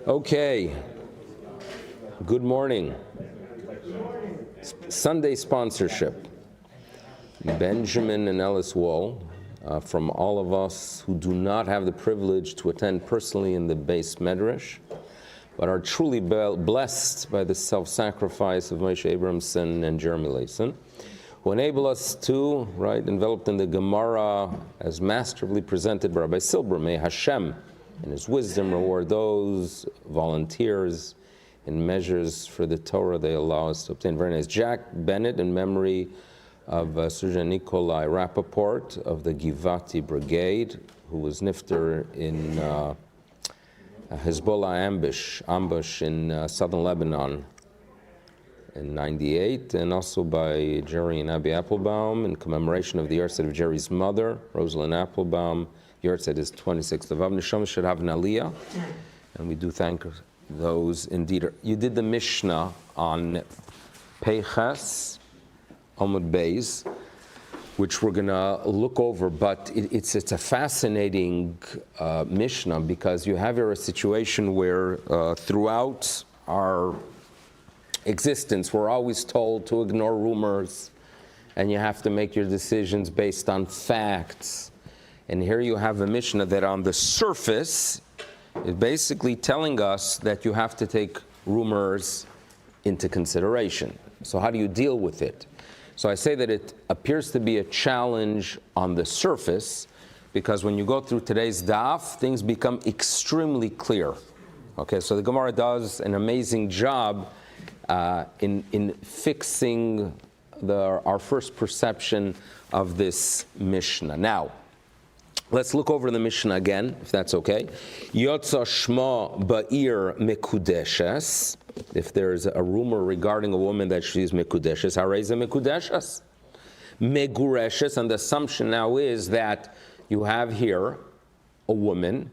Okay, good morning. Sunday sponsorship. Benjamin and Elys Wohl, from all of us who do not have the privilege to attend personally in the Bais Midrash, but are truly blessed by the self-sacrifice of Moishe Abramson and Lasson, who enable us to, enveloped in the Gemara as masterfully presented by Rabbi Silber. May Hashem, in His wisdom, reward those volunteers in measures for the Torah they allow us to obtain. Very nice. Jack Bennett, in memory of Nicholai Rappaport of the Givati Brigade, who was nifter in Hezbullah ambush in southern Lebanon in '98, and also by Jerry and Abby Appelbaum in commemoration of the yahrzeit of Jerry's mother, Rosalyn Appelbaum. Yahrzeit is 26th of Av. Neshama should have an aliyah, and we do thank those indeed. You did the Mishnah on Peiches, Amud Beis, which we're going to look over, but it's a fascinating Mishnah, because you have here a situation where throughout our existence we're always told to ignore rumors, and you have to make your decisions based on facts. And here you have a Mishnah that on the surface is basically telling us that you have to take rumors into consideration. So how do you deal with it? So I say that it appears to be a challenge on the surface, because when you go through today's daf, things become extremely clear. Okay, so the Gemara does an amazing job in fixing our first perception of this Mishnah. Now, let's look over the Mishnah again, if that's okay. Yotza shma ba'ir mekudeshes. If there's a rumor regarding a woman that she's mekudeshes, hareza mekudeshes. Megureshes, and the assumption now is that you have here a woman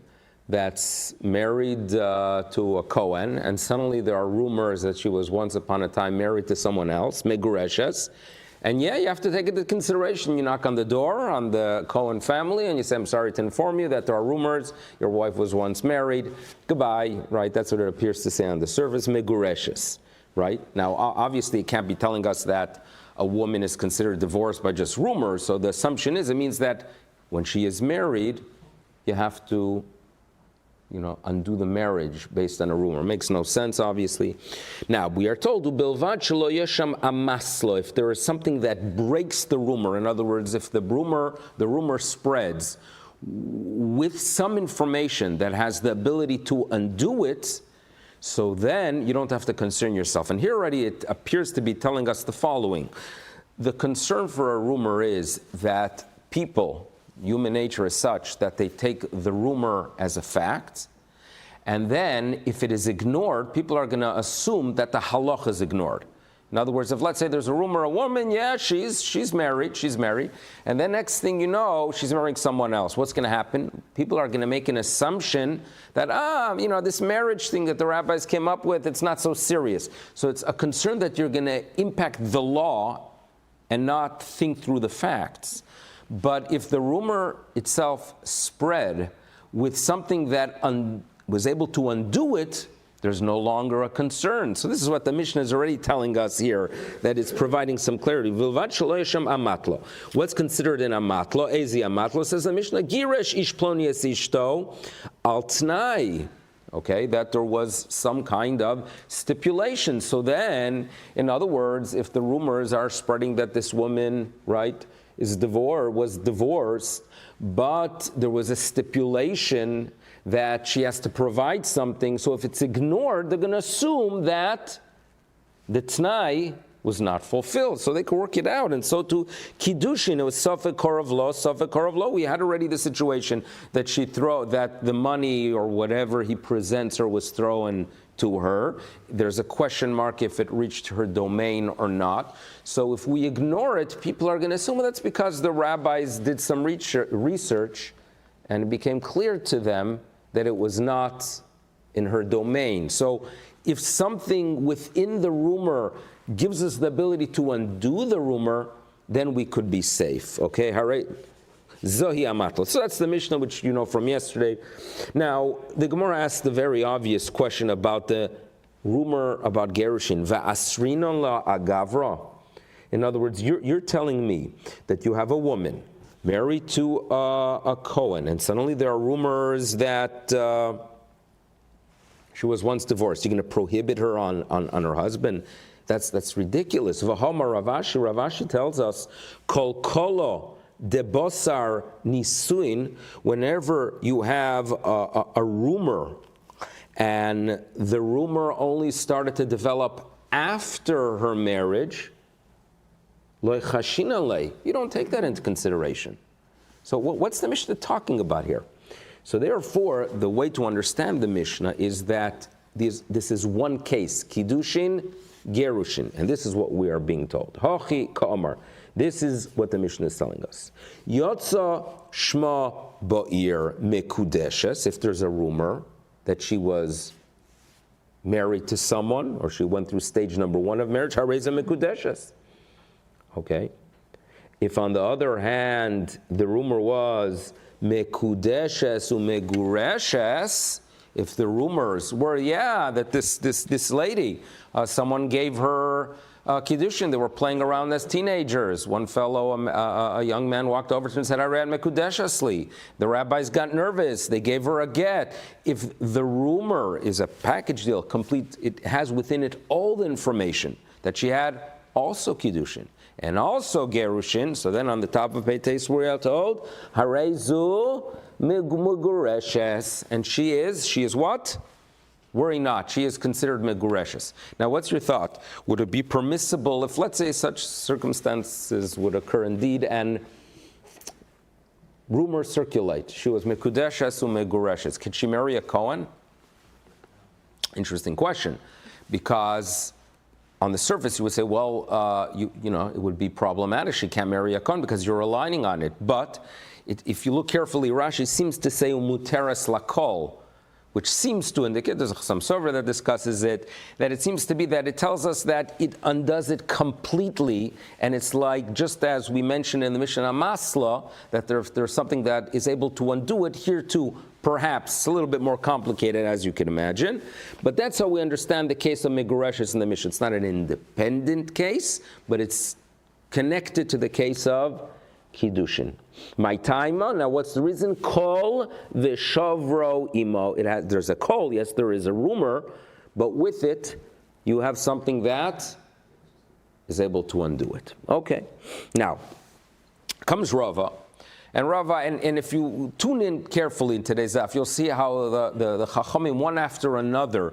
that's married to a Kohen, and suddenly there are rumors that she was once upon a time married to someone else, megureshes. And yeah, you have to take it into consideration. You knock on the door on the Cohen family and you say, I'm sorry to inform you that there are rumors your wife was once married. Goodbye, right? That's what it appears to say on the surface, megureshes, right? Now, obviously, it can't be telling us that a woman is considered divorced by just rumors. So the assumption is, it means that when she is married, you have to undo the marriage based on a rumor. Makes no sense, obviously. Now, we are told, if there is something that breaks the rumor, in other words, if the rumor spreads with some information that has the ability to undo it, so then you don't have to concern yourself. And here already it appears to be telling us the following. The concern for a rumor is that people, human nature is such that they take the rumor as a fact, and then if it is ignored, people are going to assume that the halach is ignored. In other words, if let's say there's a rumor, a woman, yeah, she's married, and then next thing you know, she's marrying someone else. What's going to happen? People are going to make an assumption that, this marriage thing that the rabbis came up with, it's not so serious. So it's a concern that you're going to impact the law and not think through the facts. But if the rumor itself spread with something that was able to undo it, there's no longer a concern. So this is what the Mishnah is already telling us here, that it's providing some clarity. What's considered an amatlo? Ezi amatlo, says the Mishnah, Giresh ish plonius ishto al tnai. Okay, that there was some kind of stipulation. So then, in other words, if the rumors are spreading that this woman, was divorced, but there was a stipulation that she has to provide something, so if it's ignored, they're going to assume that the t'nai was not fulfilled, so they could work it out. And so to Kiddushin, it was Safek Korav Lo. We had already the situation that that the money or whatever he presents her was thrown to her. There's a question mark if it reached her domain or not. So if we ignore it, people are going to assume that's because the rabbis did some research and it became clear to them that it was not in her domain. So if something within the rumor gives us the ability to undo the rumor, then we could be safe. Okay, all right? Zohi amatla. So that's the Mishnah which you know from yesterday. Now, the Gemara asked the very obvious question about the rumor about Gerushin. Va'asrinon la agavra. In other words, you're telling me that you have a woman married to a Kohen, and suddenly there are rumors that she was once divorced. You're going to prohibit her on her husband? That's ridiculous. V'hama Ravashi tells us, Kol kolo debosar nisuin, whenever you have a rumor, and the rumor only started to develop after her marriage, lo chashinale, you don't take that into consideration. So what's the Mishnah talking about here? So therefore, the way to understand the Mishnah is that this is one case, Kiddushin, Gerushin, and this is what we are being told. Hochi ka'amar. This is what the Mishnah is telling us. Yotza shma ba'ir mekudeshes, if there's a rumor that she was married to someone, or she went through stage number 1 of marriage, hareza mekudeshes. Okay? If on the other hand, the rumor was mekudeshes umegureshes, if the rumors were, that this lady, someone gave her kiddushin, they were playing around as teenagers. One fellow, a young man, walked over to her and said, I read mekudeshesli. The rabbis got nervous. They gave her a get. If the rumor is a package deal, complete, it has within it all the information that she had also kiddushin and also gerushin. So then on the top of Peites we are told, Harezu Megureshes, and she is what? Worry not, she is considered Megureshes. Now what's your thought? Would it be permissible if, let's say, such circumstances would occur indeed and rumors circulate? She was Mekudeshes or Megureshes. Could she marry a Kohen? Interesting question, because on the surface you would say, well, you know, it would be problematic. She can't marry a Kohen because you're relying on it. But if you look carefully, Rashi seems to say umuteres lakol, which seems to indicate, there's some sover that discusses it, that it seems to be that it tells us that it undoes it completely, and it's like, just as we mentioned in the Mishnah Masla, that there's something that is able to undo it, here too, perhaps a little bit more complicated, as you can imagine. But that's how we understand the case of Megureshes in the Mishnah. It's not an independent case, but it's connected to the case of Kiddushin. My taima, now what's the reason? Kol v'shavro imo. There's a kol, yes, there is a rumor, but with it, you have something that is able to undo it. Okay. Now, comes Rava. And if you tune in carefully in today's daf, you'll see how the Chachamim, one after another,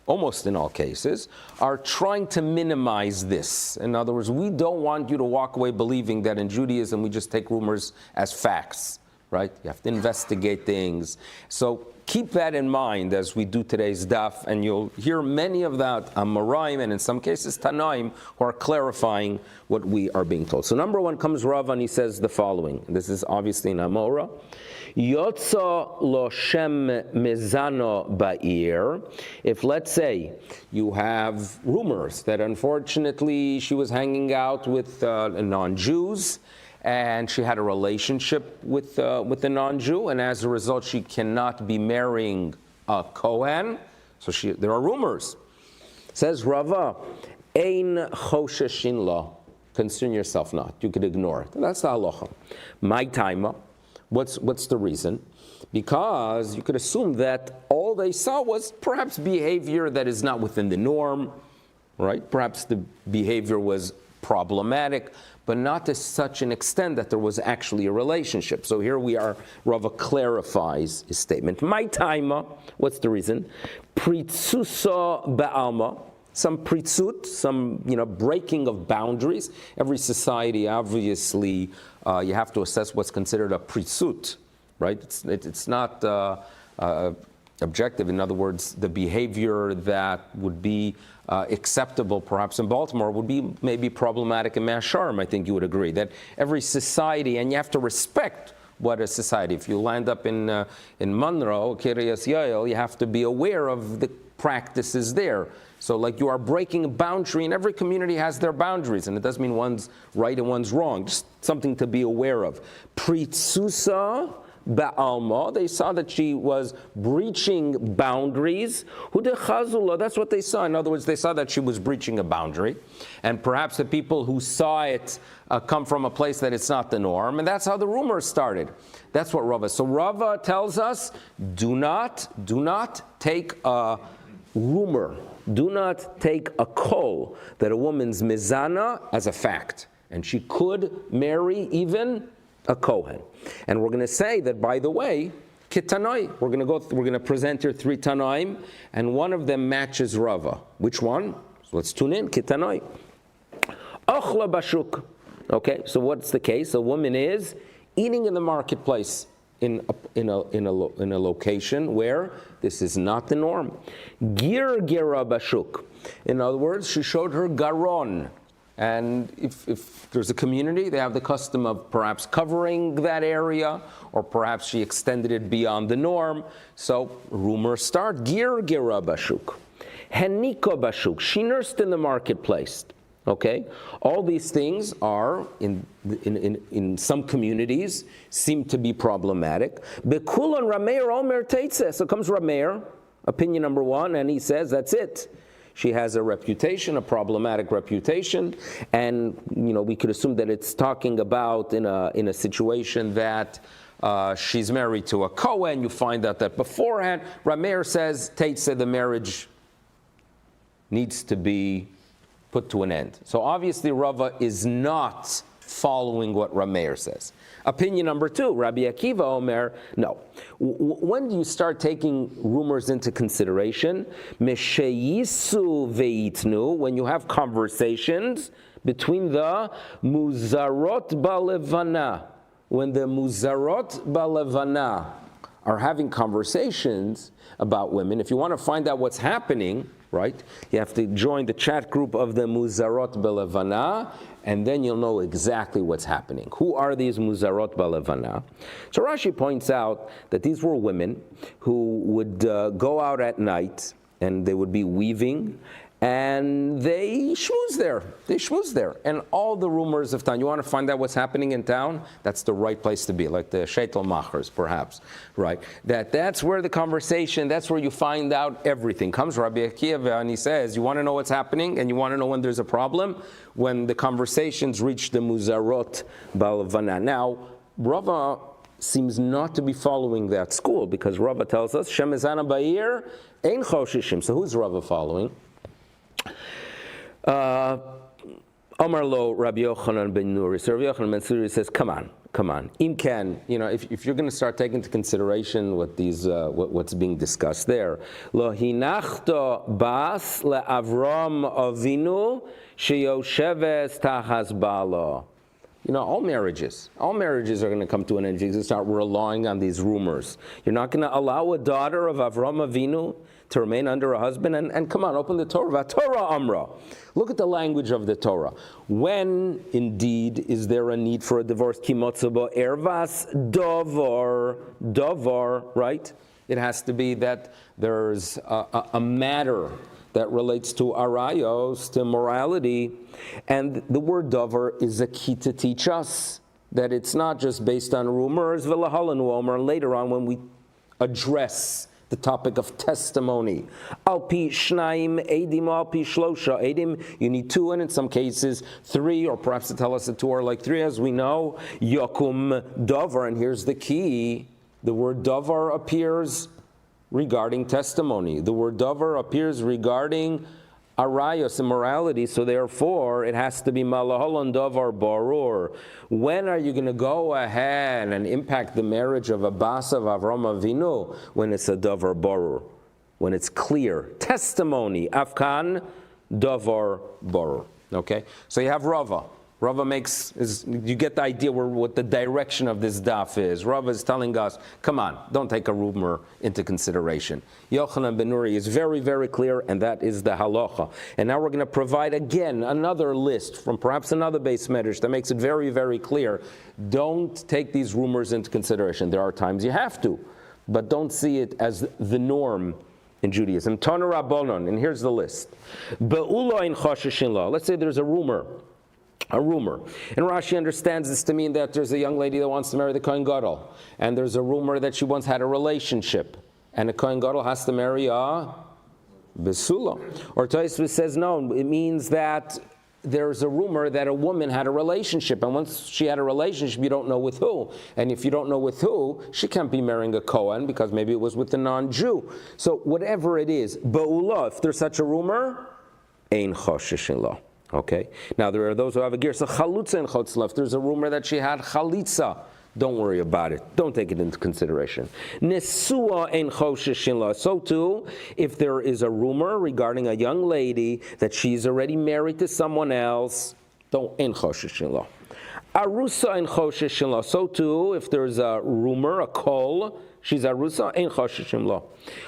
almost in all cases, are trying to minimize this. In other words, we don't want you to walk away believing that in Judaism we just take rumors as facts, right? You have to investigate things. So keep that in mind as we do today's daf, and you'll hear many of that Amoraim, and in some cases Tanaim, who are clarifying what we are being told. So number 1 comes Rav, and he says the following. This is obviously in Amora. Yotza lo shem mezano ba'ir. If, let's say, you have rumors that unfortunately she was hanging out with non-Jews, and she had a relationship with a non-Jew, and as a result, she cannot be marrying a Kohen. So there are rumors. Says Rava, Ein chosheshin lo. Concern yourself not. You could ignore it. That's the halacha. My taima. What's the reason? Because you could assume that all they saw was perhaps behavior that is not within the norm, right? Perhaps the behavior was problematic, but not to such an extent that there was actually a relationship. So here we are, Rava clarifies his statement. My taima, what's the reason? Pritzusa ba'alma, some pritzut, some breaking of boundaries. Every society, obviously, you have to assess what's considered a pritzut, right? It's not objective. In other words, the behavior that would be acceptable perhaps in Baltimore would be maybe problematic in Masharm. I think you would agree that every society, and you have to respect what a society. If you land up in Monroe, Kiryas Yoel, you have to be aware of the practices there. So like you are breaking a boundary, and every community has their boundaries, and it doesn't mean one's right and one's wrong, just something to be aware of. Pritzusa Ba'alma, they saw that she was breaching boundaries. Hudechazula, that's what they saw. In other words, they saw that she was breaching a boundary. And perhaps the people who saw it come from a place that it's not the norm. And that's how the rumors started. That's what Rava. So Rava tells us, do not take a rumor. Do not take a kol that a woman's mizana as a fact. And she could marry even a Kohen. And we're going to say that, by the way, Kitanoi, we're going to present here 3 Tanoim, and one of them matches Rava. Which one? So let's tune in, Kitanoi. Ochla bashuk. Okay, so what's the case? A woman is eating in the marketplace in a location where this is not the norm. Gir gira bashuk. In other words, she showed her garon. And if there's a community, they have the custom of perhaps covering that area, or perhaps she extended it beyond the norm. So rumors start. Gir gira bashuk. Heniko bashuk. She nursed in the marketplace. Okay? All these things are, in some communities, seem to be problematic. Bekulon Rameir Omer Teitzeh. So comes Rameir, opinion number 1, and he says, that's it. She has a reputation, a problematic reputation, and we could assume that it's talking about in a situation that she's married to a Kohen. You find out that beforehand. Rameir says, Teitzeh, the marriage needs to be put to an end. So obviously Rava is not following what Rameir says. Opinion number 2, Rabbi Akiva Omer, no. When do you start taking rumors into consideration? Mesheyisu veitnu, when you have conversations between the muzarot balevana. When the muzarot balevana are having conversations about women, if you want to find out what's happening, right, you have to join the chat group of the muzarot balevana, and then you'll know exactly what's happening. Who are these muzarot balevana? So Rashi points out that these were women who would go out at night, and they would be weaving, and they schmooze there. And all the rumors of town, you want to find out what's happening in town? That's the right place to be, like the sheitel machers, perhaps, right? That's where the conversation, that's where you find out everything. Comes Rabbi Akiva and he says, you want to know what's happening, and you want to know when there's a problem? When the conversations reach the muzarot balvana. Now, Rava seems not to be following that school, because Rava tells us, Shemezana Ba'ir, Ein Choshishim. So who's Rava following? Omar Lo Rabbi Yochanan ben Nuri. So Rabbi Yochanan ben Nuri says, come on. Im can, if you're going to start taking into consideration what's being discussed there, Lo hinachto bas leAvram Avinu sheyosheves tachas balo. All marriages are going to come to an end. You start relying on these rumors. You're not going to allow a daughter of Avram Avinu to remain under a husband. And come on, open the Torah. Torah Amra. Look at the language of the Torah. When, indeed, is there a need for a divorce? Kimotzabo ervas dovar, right? It has to be that there's a matter that relates to arayos, to morality. And the word dover is a key to teach us that it's not just based on rumors, later on when we address the topic of testimony. Alpi shnaim edim, alpi shlosha edim. You need 2, and in some cases 3, or perhaps to tell us that 2 are like 3, as we know. Yokum davar, and here's the key. The word davar appears regarding testimony. The word davar appears regarding arayos, immorality, so therefore it has to be malaholon davar barur. When are you going to go ahead and impact the marriage of a bas of Avram Avinu? When it's a davar barur, when it's clear. Testimony, afkan davar barur. Okay? So you have Rava. Rava you get the idea what the direction of this daf is. Rava is telling us, come on, don't take a rumor into consideration. Yochanan ben Nuri is very, very clear, and that is the halacha. And now we're going to provide again another list from perhaps another Bais Midrash that makes it very, very clear. Don't take these rumors into consideration. There are times you have to, but don't see it as the norm in Judaism. Tana Rabbanon, and here's the list. Be'ula in choshishin la. Let's say there's a rumor. And Rashi understands this to mean that there's a young lady that wants to marry the Kohen Gadol, and there's a rumor that she once had a relationship, and the Kohen Gadol has to marry a Besula. Or Tosfos says no, it means that there's a rumor that a woman had a relationship, and once she had a relationship, you don't know with who. And if you don't know with who, she can't be marrying a Kohen because maybe it was with a non-Jew. So whatever it is, Ba'ula, if there's such a rumor, Ein Choshishin Lo. Okay. Now there are those who have a girsa chalutza in chotzla. If there's a rumor that she had chalitza, don't worry about it. Don't take it into consideration. Nesua ein choshishin la. So too, if there is a rumor regarding a young lady that she's already married to someone else, don't ein choshishin la. Arusa ein choshishin la. So too, if there's a rumor, a kol, she's arusa ein choshishin la.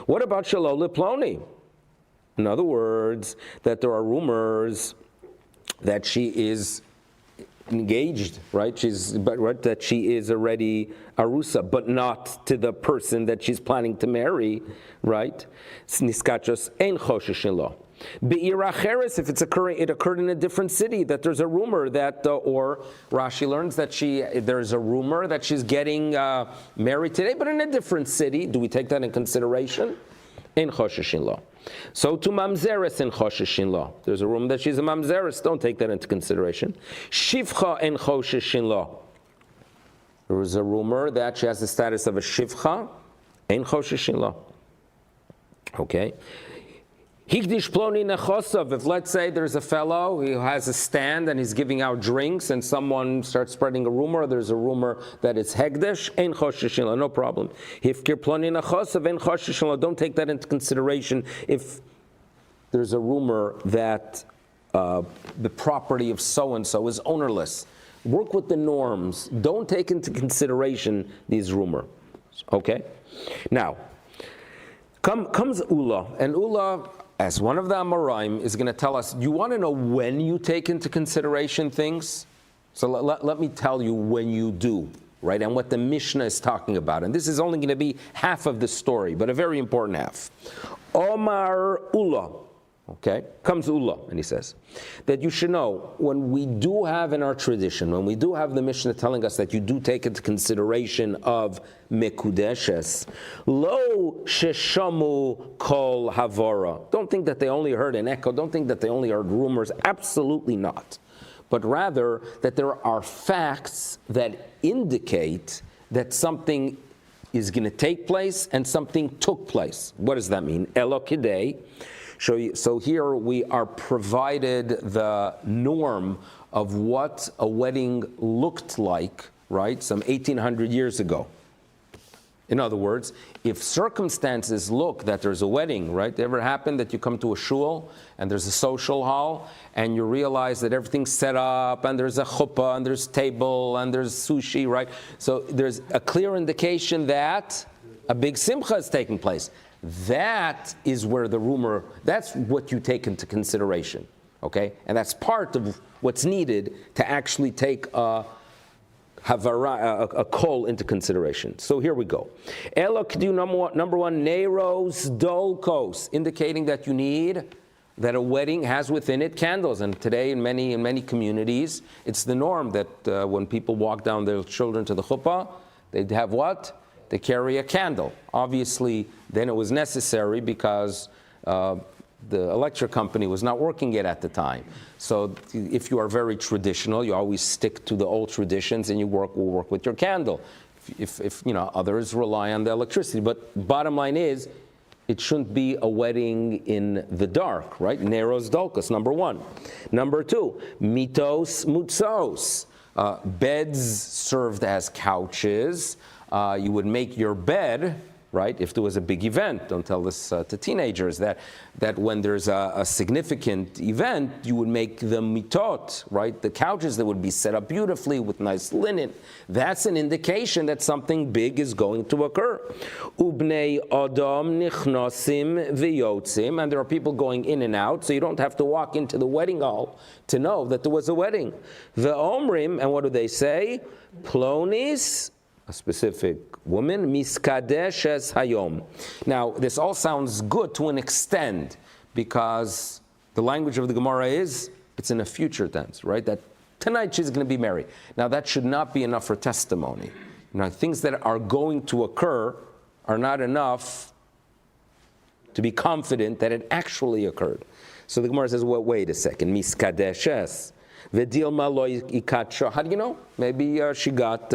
What about shalol leploni? In other words, that there are rumors that she is engaged, right? That she is already arusa, but not to the person that she's planning to marry, right? Niskachos ein choshishin lo. Be'ir acheres, if it occurred in a different city, that there's a rumor that, or Rashi learns that there's a rumor that she's getting married today, but in a different city. Do we take that in consideration? Ein choshishin lo. So to mamzeres in choshishin lo. There's a rumor that she's a mamzeres. Don't take that into consideration. Shivcha in choshishin lo. There is a rumor that she has the status of a shivcha in choshishin lo. Okay. Hikdish ploni nechosav. If let's say there's a fellow who has a stand and he's giving out drinks, and someone starts spreading a rumor, there's a rumor that it's hegdesh, ein choshishin lo, no problem. Hifkir ploni nechosav, ein choshishin lo. Don't take that into consideration if there's a rumor that the property of so and so is ownerless. Work with the norms. Don't take into consideration these rumors. Okay. Now comes Ula, and Ula, as one of the Amoraim, is going to tell us, you want to know when you take into consideration things? So let me tell you when you do, right? And what the Mishnah is talking about. And this is only going to be half of the story, but a very important half. Omar Ula. Okay, comes Ula, and he says that you should know, when we do have in our tradition, when we do have the Mishnah telling us that you do take into consideration of Mekudeshes, lo sheshamu kol havara. Don't think that they only heard an echo, don't think that they only heard rumors, absolutely not. But rather that there are facts that indicate that something is going to take place and something took place. What does that mean? Elokidei. So here we are provided the norm of what a wedding looked like, right, some 1800 years ago. In other words, if circumstances look that there's a wedding, right, ever happened that you come to a shul and there's a social hall and you realize that everything's set up and there's a chuppah and there's table and there's sushi, right? So there's a clear indication that a big simcha is taking place. That is where the rumor, that's what you take into consideration, okay? And that's part of what's needed to actually take a kol into consideration. So here we go. Elokdu, number one, Neros dolkos, indicating that you need, that a wedding has within it candles. And today in many communities, it's the norm that when people walk down their children to the chuppah, they'd have what? They carry a candle. Obviously, then it was necessary because the electric company was not working yet at the time. So if you are very traditional, you always stick to the old traditions and you will work with your candle. If you know, others rely on the electricity. But bottom line is, it shouldn't be a wedding in the dark, right? Neros dolkos, number one. Number two, mitos mutzos. Beds served as couches. You would make your bed, right? If there was a big event, don't tell this to teenagers, that when there's a significant event, you would make the mitot, right? The couches that would be set up beautifully with nice linen. That's an indication that something big is going to occur. Ubnei adam nichnosim v'yotzim, and there are people going in and out, so you don't have to walk into the wedding hall to know that there was a wedding. Ve'omrim, and what do they say? Plonis, a specific woman, miskadeshes hayom. Now, this all sounds good to an extent, because the language of the Gemara is, it's in a future tense, right? That tonight she's going to be married. Now, that should not be enough for testimony. Things that are going to occur are not enough to be confident that it actually occurred. So the Gemara says, well, wait a second, miskadeshes. V'dilma lo ikatsha. How do you know? Maybe she got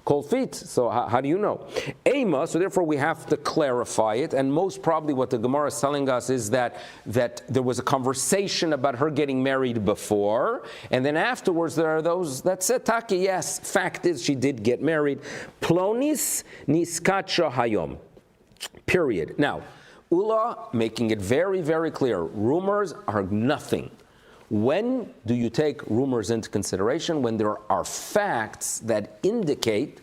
cold feet. So how do you know? Ema, so therefore we have to clarify it, and most probably what the Gemara is telling us is that there was a conversation about her getting married before, and then afterwards there are those that said, Taki, yes, fact is she did get married. Plonis niskacha hayom. Period. Now, Ula making it very, very clear, rumors are nothing. When do you take rumors into consideration? When there are facts that indicate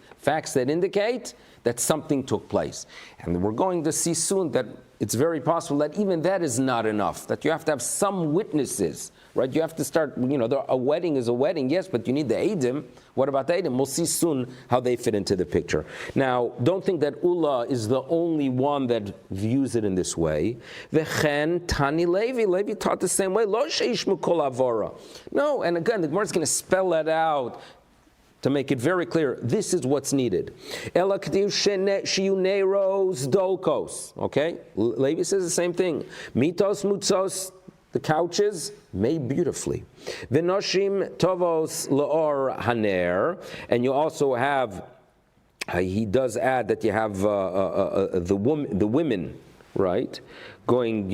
that something took place. And we're going to see soon that it's very possible that even that is not enough, that you have to have some witnesses, right? You have to start, a wedding is a wedding, yes, but you need the Eidim. What about the Eidim? We'll see soon how they fit into the picture. Now, don't think that Ula is the only one that views it in this way. V'chen Tani Levi taught the same way. Lo sheishmu kol avora. No, and again, the Gemara is going to spell that out to make it very clear. This is what's needed. Ela k'tiv shiuneros dolkos. Okay, Levi says the same thing. Mitos mutzos. The couches made beautifully. V'noshim tovos laor haner, and you also have. He does add that you have the women, right, going,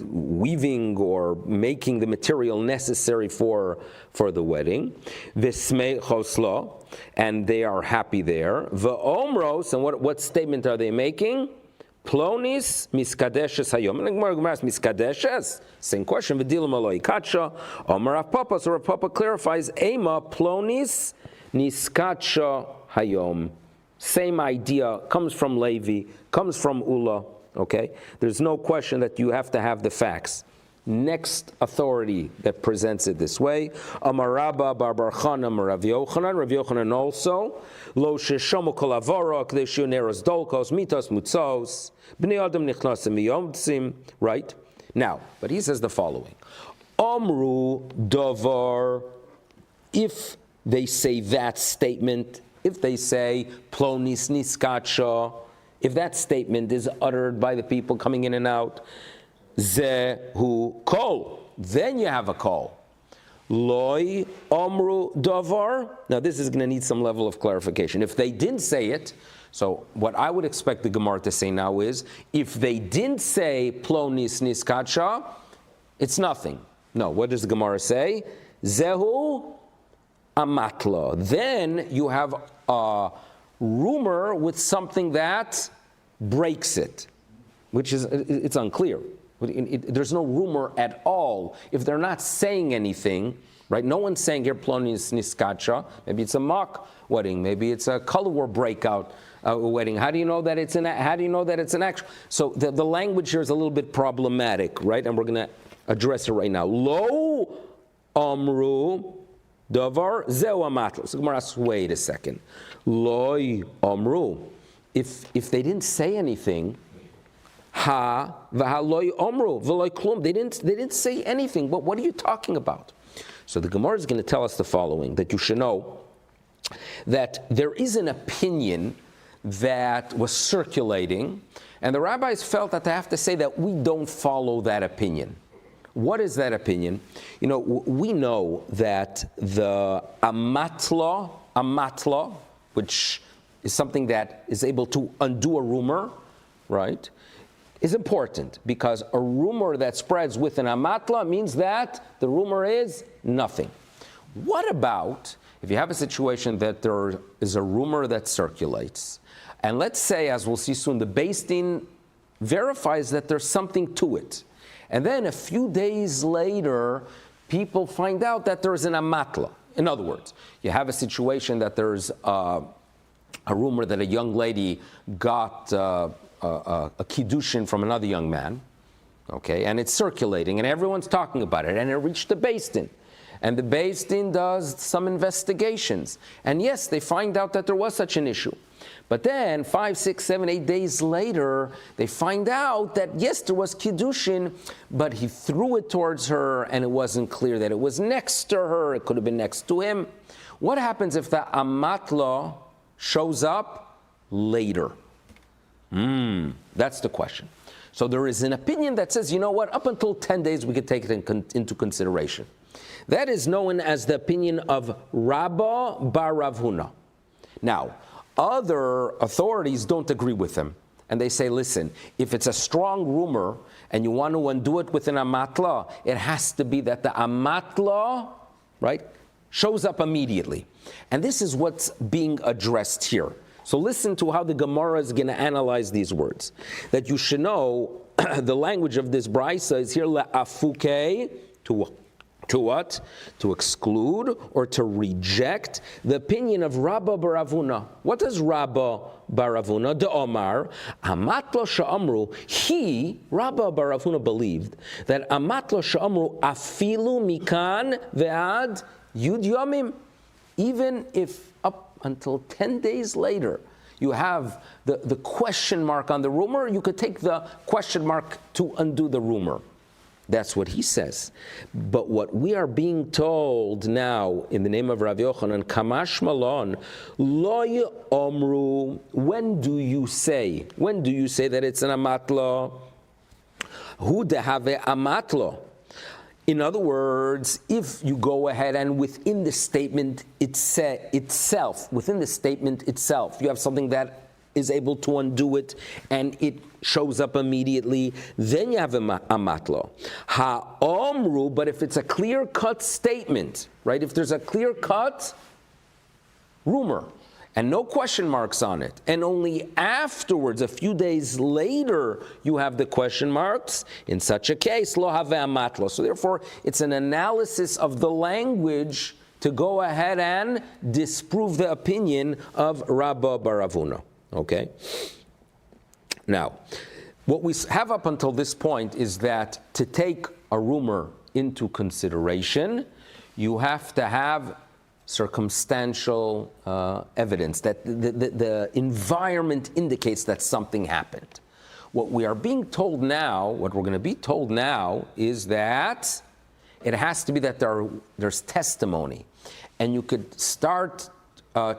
weaving or making the material necessary for the wedding. V'smei choslo, and they are happy there. V'omros, and what statement are they making? Plonis miskadeshes hayom. And the Gemara asks miskadeshes. Same question. V'dilam aloi katsha. Omar Rappaport. So Rappaport clarifies. Ema plonis niskatsha hayom. Same idea. Comes from Levi. Comes from Ula. Okay. There's no question that you have to have the facts. Next authority that presents it this way, Amar Rabba bar bar Chanam Rav Yochanan also, Lo sheshomu kol avora k'dei neros dolkos mitos mutzos bnei adam nichnasim miyomtzim. Right now, but he says the following: Amru davar. If they say that statement, if they say plonis niskacha, if that statement is uttered by the people coming in and out. Zehu kol. Then you have a kol. Loi omru davar. Now this is going to need some level of clarification. If they didn't say it, so what I would expect the Gemara to say now is, if they didn't say plonis niskacha, it's nothing. No, what does the Gemara say? Zehu amatla. Then you have a rumor with something that breaks it, which is, it's unclear. There's no rumor at all. If they're not saying anything, right? No one's saying here plonis niskacha. Maybe it's a mock wedding. Maybe it's a color war breakout wedding. How do you know that it's an actual? So the language here is a little bit problematic, right? And we're going to address it right now. Lo amru davar zeu amatlo. So Gemara asks, wait a second. Lo amru. If they didn't say anything. Ha v'haloi omru v'loi klum. They didn't say anything. But what are you talking about? So the Gemara is going to tell us the following: that you should know that there is an opinion that was circulating, and the rabbis felt that they have to say that we don't follow that opinion. What is that opinion? We know that the amatla, which is something that is able to undo a rumor, right? Is important, because a rumor that spreads with an amatla means that the rumor is nothing. What about if you have a situation that there is a rumor that circulates, and let's say, as we'll see soon, the Bais Din verifies that there's something to it, and then a few days later, people find out that there's an amatla. In other words, you have a situation that there's a rumor that a young lady got a kiddushin from another young man, okay, and it's circulating, and everyone's talking about it, and it reached the Bais Din. And the Bais Din does some investigations. And yes, they find out that there was such an issue. But then 5, 6, 7, 8 days later, they find out that yes, there was kiddushin, but he threw it towards her, and it wasn't clear that it was next to her. It could have been next to him. What happens if the amatla shows up later? That's the question. So there is an opinion that says, you know what, up until 10 days we could take it into consideration. That is known as the opinion of Rabba bar Rav Huna. Now, other authorities don't agree with him. And they say, listen, if it's a strong rumor and you want to undo it with an amatla, it has to be that the amatla, right, shows up immediately. And this is what's being addressed here. So listen to how the Gemara is going to analyze these words. That you should know the language of this brisa is here, la'afuke, to what? To exclude or to reject the opinion of Rabba bar Rav Huna. What does Rabba bar Rav Huna, de Omar, amatlo sha'amru, he, Rabba bar Rav Huna, believed that amatlo sha'amru afilu mikan ve'ad yud yomim, even if up until 10 days later you have the question mark on the rumor, you could take the question mark to undo the rumor. That's what he says. But what we are being told now in the name of Rav Yochanan, Kamash Malon, Lo Omru, when do you say that it's an amatlo? Hu dehave amatlo. In other words, if you go ahead and within the statement itself, you have something that is able to undo it, and it shows up immediately, then you have a matlo. Ha-omru, but if it's a clear-cut statement, right? If there's a clear-cut rumor, and no question marks on it, and only afterwards, a few days later, you have the question marks, in such a case, lo have a matlo. So therefore, it's an analysis of the language to go ahead and disprove the opinion of Rabba bar Rav Huna. Okay? Now, what we have up until this point is that to take a rumor into consideration, you have to have circumstantial evidence that the environment indicates that something happened. What we are being told now, what we're going to be told now, is that it has to be that there's testimony. And you could start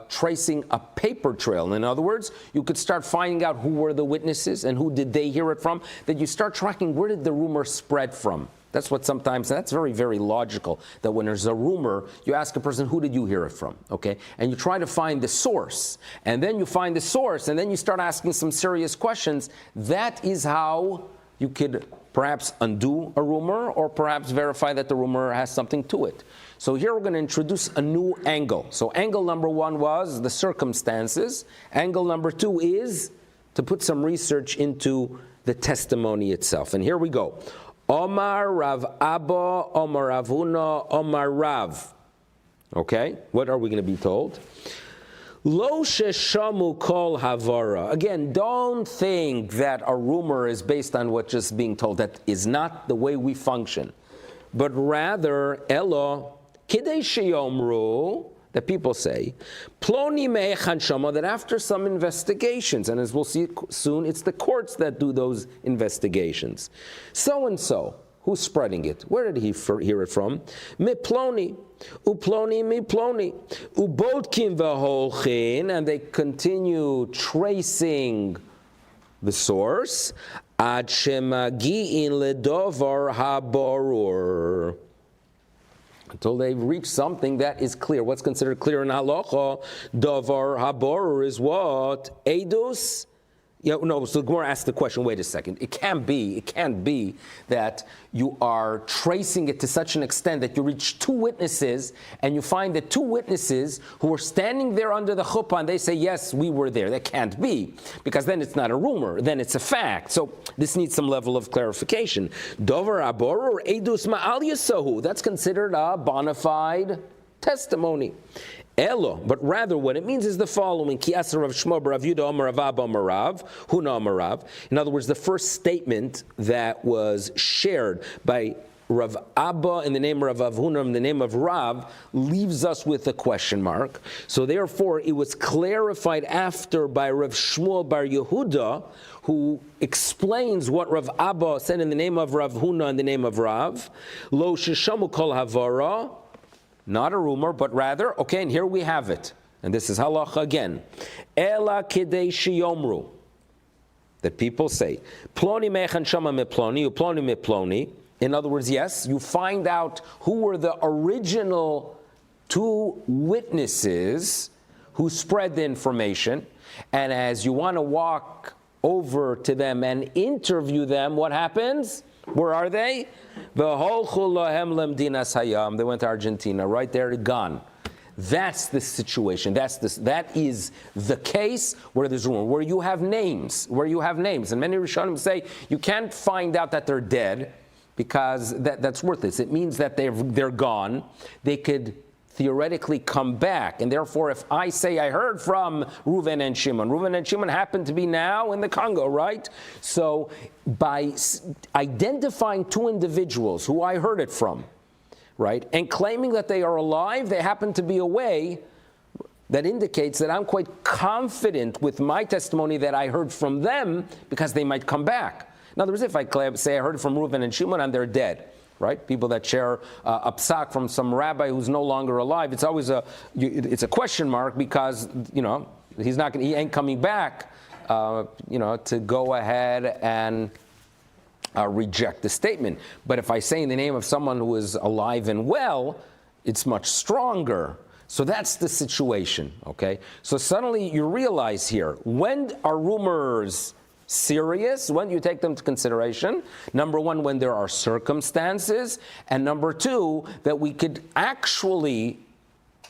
tracing a paper trail. In other words, you could start finding out who were the witnesses and who did they hear it from, that you start tracking where did the rumor spread from. That's what sometimes, that's very, very logical, that when there's a rumor, you ask a person, who did you hear it from, okay? And you try to find the source, and then you find the source, and then you start asking some serious questions. That is how you could perhaps undo a rumor, or perhaps verify that the rumor has something to it. So here we're going to introduce a new angle. So angle number one was the circumstances. Angle number two is to put some research into the testimony itself. And here we go. Omar Rav Abba, Omar Rav Huna, Omar Rav. Okay, what are we going to be told? Lo sheshamu kol havara. Again, don't think that a rumor is based on what just being told. That is not the way we function. But rather, Elo, kidei sheyomru, that people say, ploni me'echan shama, that after some investigations, and as we'll see soon, it's the courts that do those investigations. So-and-so, who's spreading it? Where did he hear it from? Me-ploni, uploni, me-ploni, ubodkin v'holchin, and they continue tracing the source, ad shemagi'in ledovar haborur, until they've reached something that is clear. What's considered clear in halacha? Davar haborur is what? Edus Yeah, no, so the Gemara asked the question, wait a second, it can't be that you are tracing it to such an extent that you reach two witnesses and you find that two witnesses who are standing there under the chuppah and they say, yes, we were there. That can't be, because then it's not a rumor, then it's a fact. So this needs some level of clarification. Dover abor or edus ma'al yasahu, that's considered a bona fide testimony. Elo, but rather what it means is the following: Ki asar Rav Shmuel Rav Yudah Amar Rav Abba Amar Rav, Huna Amar Rav. In other words, the first statement that was shared by Rav Abba in the name of Rav Huna in the name of Rav leaves us with a question mark. So therefore, it was clarified after by Rav Shmuel Bar Yehuda, who explains what Rav Abba said in the name of Rav Huna in the name of Rav. Lo sheshamu kol havara. Not a rumor, but rather, okay, and here we have it. And this is halacha again. Ela kidei sheyomru. That people say, Ploni mechan shama me ploni, uploni me ploni. In other words, yes, you find out who were the original two witnesses who spread the information. And as you want to walk over to them and interview them, what happens? Where are they? They went to Argentina, right there, gone. That's the situation. That is the case where there's rumor, where you have names. And many Rishonim say you can't find out that they're dead because that's worthless. It means that they're gone. They could theoretically come back. And therefore, if I say I heard from Reuven and Shimon happen to be now in the Congo, right? So by identifying two individuals who I heard it from, right, and claiming that they are alive, they happen to be away, that indicates that I'm quite confident with my testimony that I heard from them because they might come back. In other words, if I say I heard it from Reuven and Shimon and they're dead, right? People that share a psak from some rabbi who's no longer alive, it's always it's a question mark because, he ain't coming back, to go ahead and reject the statement. But if I say in the name of someone who is alive and well, it's much stronger. So that's the situation, okay? So suddenly you realize here, when are rumors serious? When do you take them to consideration? Number one, when there are circumstances, and number two, that we could actually,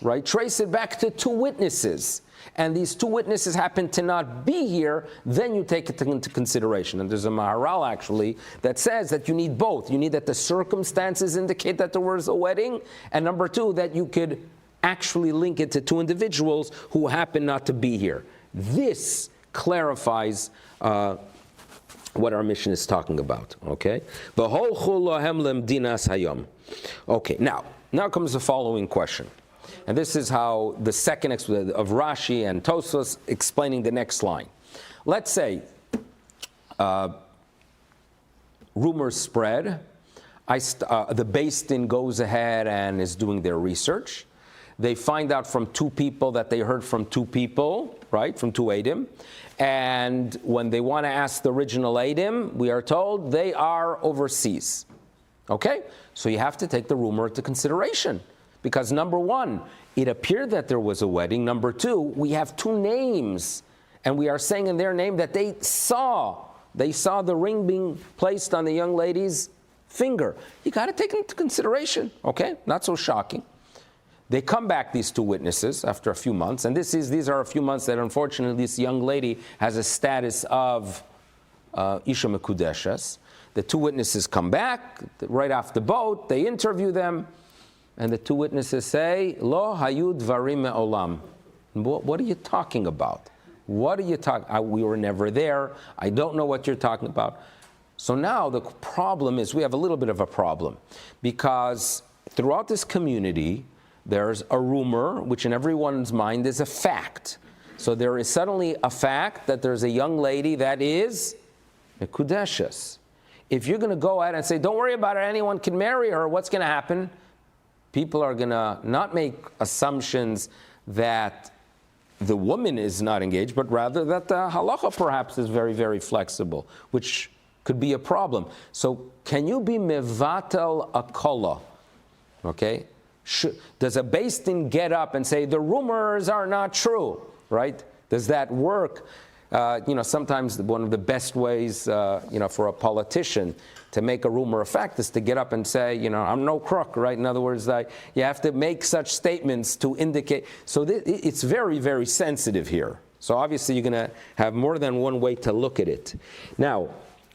right, trace it back to two witnesses, and these two witnesses happen to not be here, then you take it into consideration. And there's a Maharal actually that says that you need both. You need that the circumstances indicate that there was a wedding, and number two, that you could actually link it to two individuals who happen not to be here. This clarifies what our mission is talking about. Okay? Okay, now comes the following question. And this is how the second of Rashi and Tosfos explaining the next line. Let's say rumors spread. The Bais Din goes ahead and is doing their research. They find out from two people that they heard from two people, right, from two Eidim. And when they want to ask the original Eidim, we are told they are overseas. Okay? So you have to take the rumor into consideration. Because number one, it appeared that there was a wedding. Number two, we have two names. And we are saying in their name that they saw the ring being placed on the young lady's finger. You got to take it into consideration. Okay? Not so shocking. They come back, these two witnesses, after a few months, and these are a few months that unfortunately this young lady has a status of Isha Mekudeshes. The two witnesses come back right off the boat, they interview them, and the two witnesses say, Lo hayu dvarim me'olam. What are you talking about? What are you talking? We were never there. I don't know what you're talking about. So now the problem is, we have a little bit of a problem, because throughout this community, there's a rumor, which in everyone's mind is a fact. So there is suddenly a fact that there's a young lady that is Mekudeshes. If you're going to go out and say, don't worry about it, anyone can marry her, what's going to happen? People are going to not make assumptions that the woman is not engaged, but rather that the halacha perhaps is very, very flexible, which could be a problem. So can you be mevatel akola? Okay? Does a Bais Din get up and say, the rumors are not true, right? Does that work? Sometimes one of the best ways, for a politician to make a rumor a fact is to get up and say, I'm no crook, right? In other words, you have to make such statements to indicate. So it's very, very sensitive here. So obviously you're going to have more than one way to look at it. Now,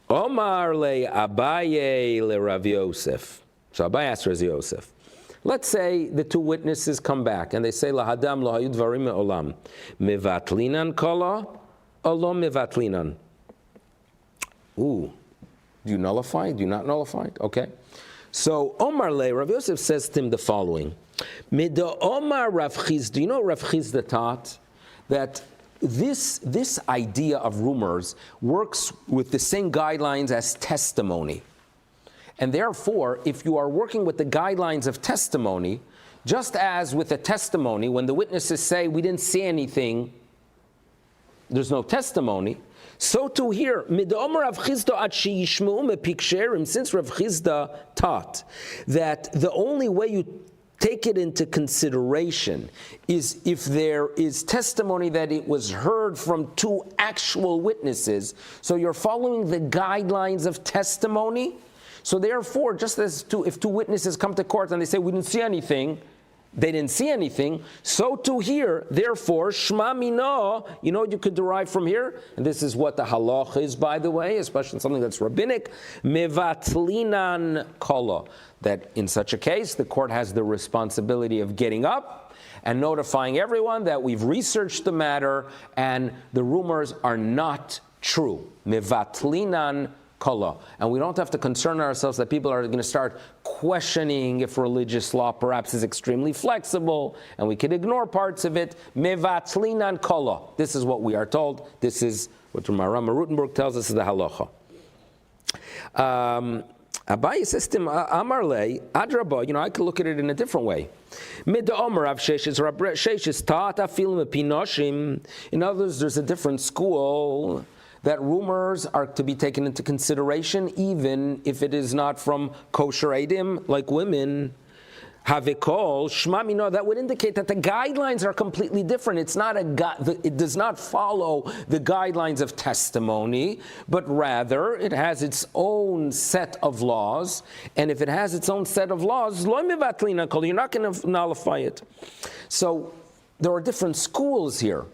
Omar le Abaye le Rav Yosef. So Abaye asked Rav Yosef. Let's say the two witnesses come back and they say, Lahadam lo hayu dvarim me'olam. Mevatlinan kala, olo mevatlinan. Ooh. Do you nullify? Do you not nullify? Okay. So Omar le, Rav Yosef says to him the following. Mida Omar Rav Chizda. Do you know Rav Chizda taught that this idea of rumors works with the same guidelines as testimony? And therefore, if you are working with the guidelines of testimony, just as with a testimony, when the witnesses say, we didn't see anything, there's no testimony, so too here, since Rav Chizda taught that the only way you take it into consideration is if there is testimony that it was heard from two actual witnesses, so you're following the guidelines of testimony. So therefore, just as if two witnesses come to court and they say, we didn't see anything, they didn't see anything, so too here, therefore, Shma Mino, you know what you could derive from here? And this is what the halach is, by the way, especially something that's rabbinic, Mevatlinan Kala, that in such a case, the court has the responsibility of getting up and notifying everyone that we've researched the matter and the rumors are not true. Mevatlinan Kala. And we don't have to concern ourselves that people are going to start questioning if religious law perhaps is extremely flexible, and we can ignore parts of it. Mevatlinan Kala. This is what we are told. This is what Rama Rutenberg tells us is the halacha. Abaye says to him, Amarle, Adraba, I could look at it in a different way. Mida Omer Rav Sheshes, Rav Sheshes taught afil mepinoshim. In others, there's a different school that rumors are to be taken into consideration, even if it is not from kosher edim, like women. Havikol shmamino, that would indicate that the guidelines are completely different. It's not it does not follow the guidelines of testimony, but rather it has its own set of laws. And if it has its own set of laws, you're not going to nullify it. So there are different schools here.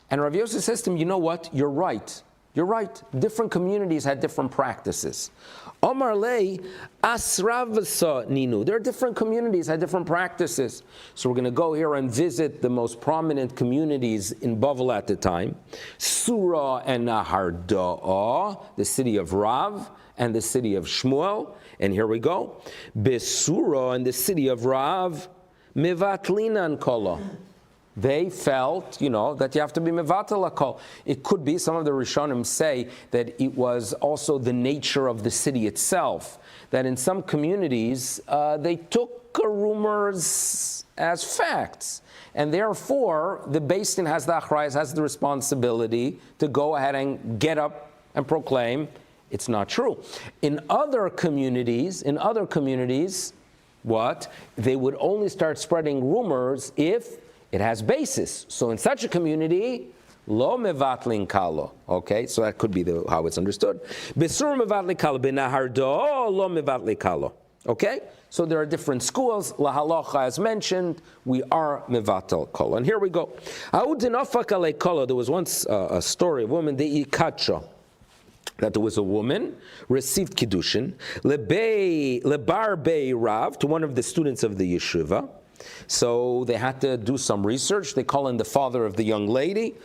And Rav Yosef says to him, you know what? You're right. You're right. Different communities had different practices. Omar lei asravasa ninu. There are different communities had different practices. So we're going to go here and visit the most prominent communities in Bavel at the time. Surah and Naharda'a, the city of Rav, and the city of Shmuel. And here we go. Besurah and the city of Rav, mevatlinan kala. They felt, that you have to be mevatel hakol. It could be, some of the Rishonim say, that it was also the nature of the city itself. That in some communities, they took rumors as facts. And therefore, the Bais Din has the achrayas, has the responsibility to go ahead and get up and proclaim it's not true. In other communities, what? They would only start spreading rumors if it has basis. So in such a community, lo mevatlin kalo. Okay, so that could be how it's understood. Besur mevatlin kalo, benahardo lo mevatlin kalo. Okay, so there are different schools. La halacha, as mentioned, we are mevatel kalo. And here we go. There was once a story of a woman, the ikacha, that there was a woman received kiddushin lebar bei Rav, to one of the students of the yeshiva. So they had to do some research. They call in the father of the young lady.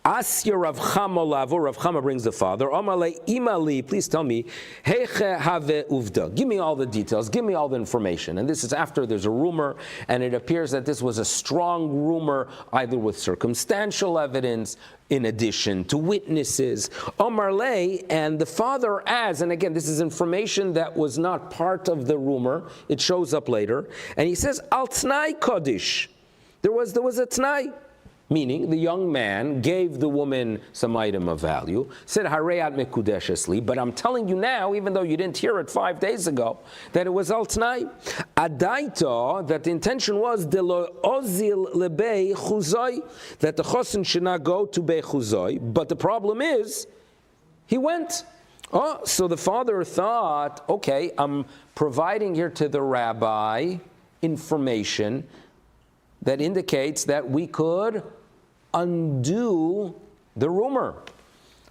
Asya Rav Chama lavo. Rav Chama brings the father. Amale imali, please tell me, heiche have uvda. Give me all the details. Give me all the information. And this is after there's a rumor, and it appears that this was a strong rumor, either with circumstantial evidence, in addition to witnesses. Omar lay, and the father adds, and again, this is information that was not part of the rumor. It shows up later. And he says, al tnai kodesh. There was a tnai. Meaning, the young man gave the woman some item of value, said, Hareyat mekudeshesli, but I'm telling you now, even though you didn't hear it 5 days ago, that it was al t'nai. Adaita, that the intention was, delo ozil lebei chuzoi, that the chosin should not go to bei chuzoi, but the problem is, he went. Oh, so the father thought, okay, I'm providing here to the rabbi information that indicates that we could undo the rumor.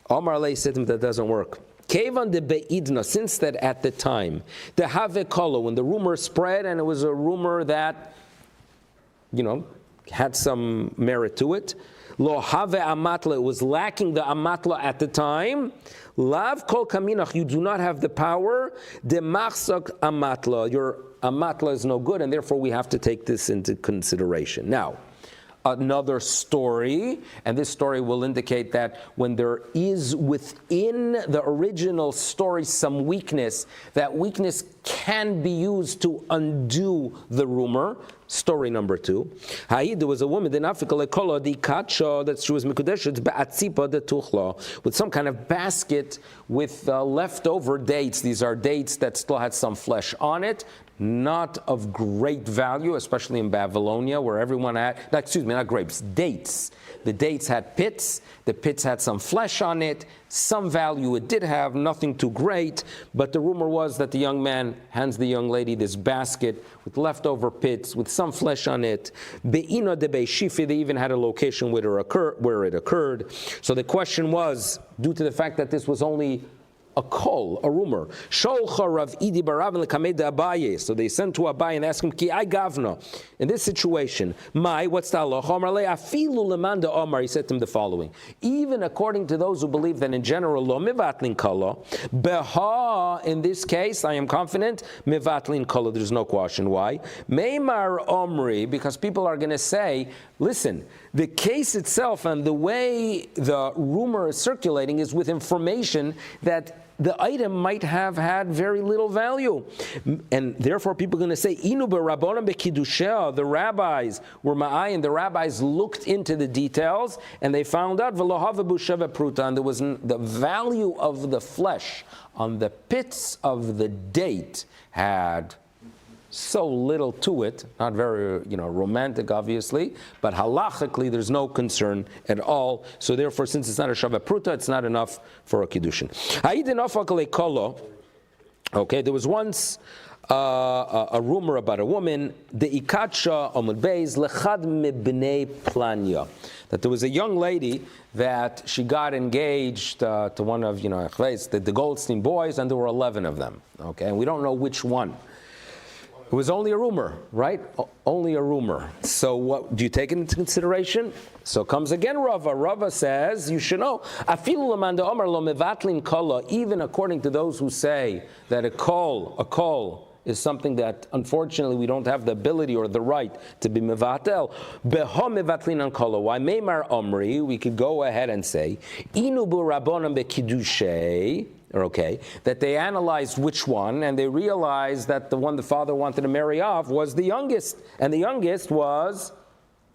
Omar Lei said to him, that doesn't work. Kevan de Beidna, since that at the time, the Have Kolo, when the rumor spread, and it was a rumor that, had some merit to it, Lo Have Amatla, it was lacking the Amatla at the time. Lav Kol Kaminach, you do not have the power. De Machsak Amatla, your Amatla is no good, and therefore we have to take this into consideration. Now, another story, and this story will indicate that when there is within the original story some weakness, that weakness can be used to undo the rumor. Story number 2. There was a woman, that she was with some kind of basket with leftover dates. These are dates that still had some flesh on it, not of great value, especially in Babylonia, where everyone had, not grapes, dates. The dates had pits, the pits had some flesh on it, some value it did have, nothing too great, but the rumor was that the young man hands the young lady this basket with leftover pits, with some flesh on it. Be'ino de Beishifi, they even had a location where it occurred. So the question was, due to the fact that this was only a call, a rumor. So they sent to Abaye and asked him, Ki I gavna. In this situation, what's the Allah? He said to him the following. Even according to those who believe that in general, lo mivatlin kala, beha, in this case, I am confident, mivatlin kala, there's no question. Why? Meimar omri, because people are going to say, listen, the case itself and the way the rumor is circulating is with information that the item might have had very little value. And therefore people are going to say, Inu b'rabbonim b'kiddusheh, the rabbis were ma'ayin, the rabbis looked into the details, and they found out, v'lo hava b'sheva pruta, and there was the value of the flesh on the pits of the date had so little to it, not very romantic obviously, but halachically there's no concern at all. So therefore, since it's not a shava pruta, it's not enough for a kiddushin. Okay, there was once a rumor about a woman, the ikatsha amud beis lechad mibnei planya, that there was a young lady that she got engaged to one of the Goldstein boys, and there were 11 of them. Okay, and we don't know which one. It was only a rumor, right? Only a rumor. So what do you take it into consideration? So comes again Rava. Rava says, you should know, even according to those who say that a kol is something that unfortunately we don't have the ability or the right to be mevatel. Beho mevatlin an kolo. Why meimar omri? We could go ahead and say, inu bu rabbonim bekidushei. Okay, that they analyzed which one, and they realized that the one the father wanted to marry off was the youngest, and the youngest was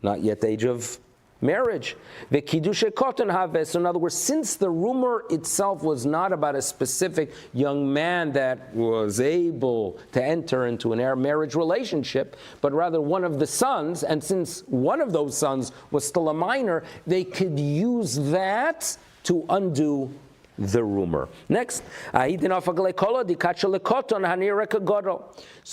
not yet the age of marriage. So in other words, since the rumor itself was not about a specific young man that was able to enter into an marriage relationship, but rather one of the sons, and since one of those sons was still a minor, they could use that to undo the rumor. Next, so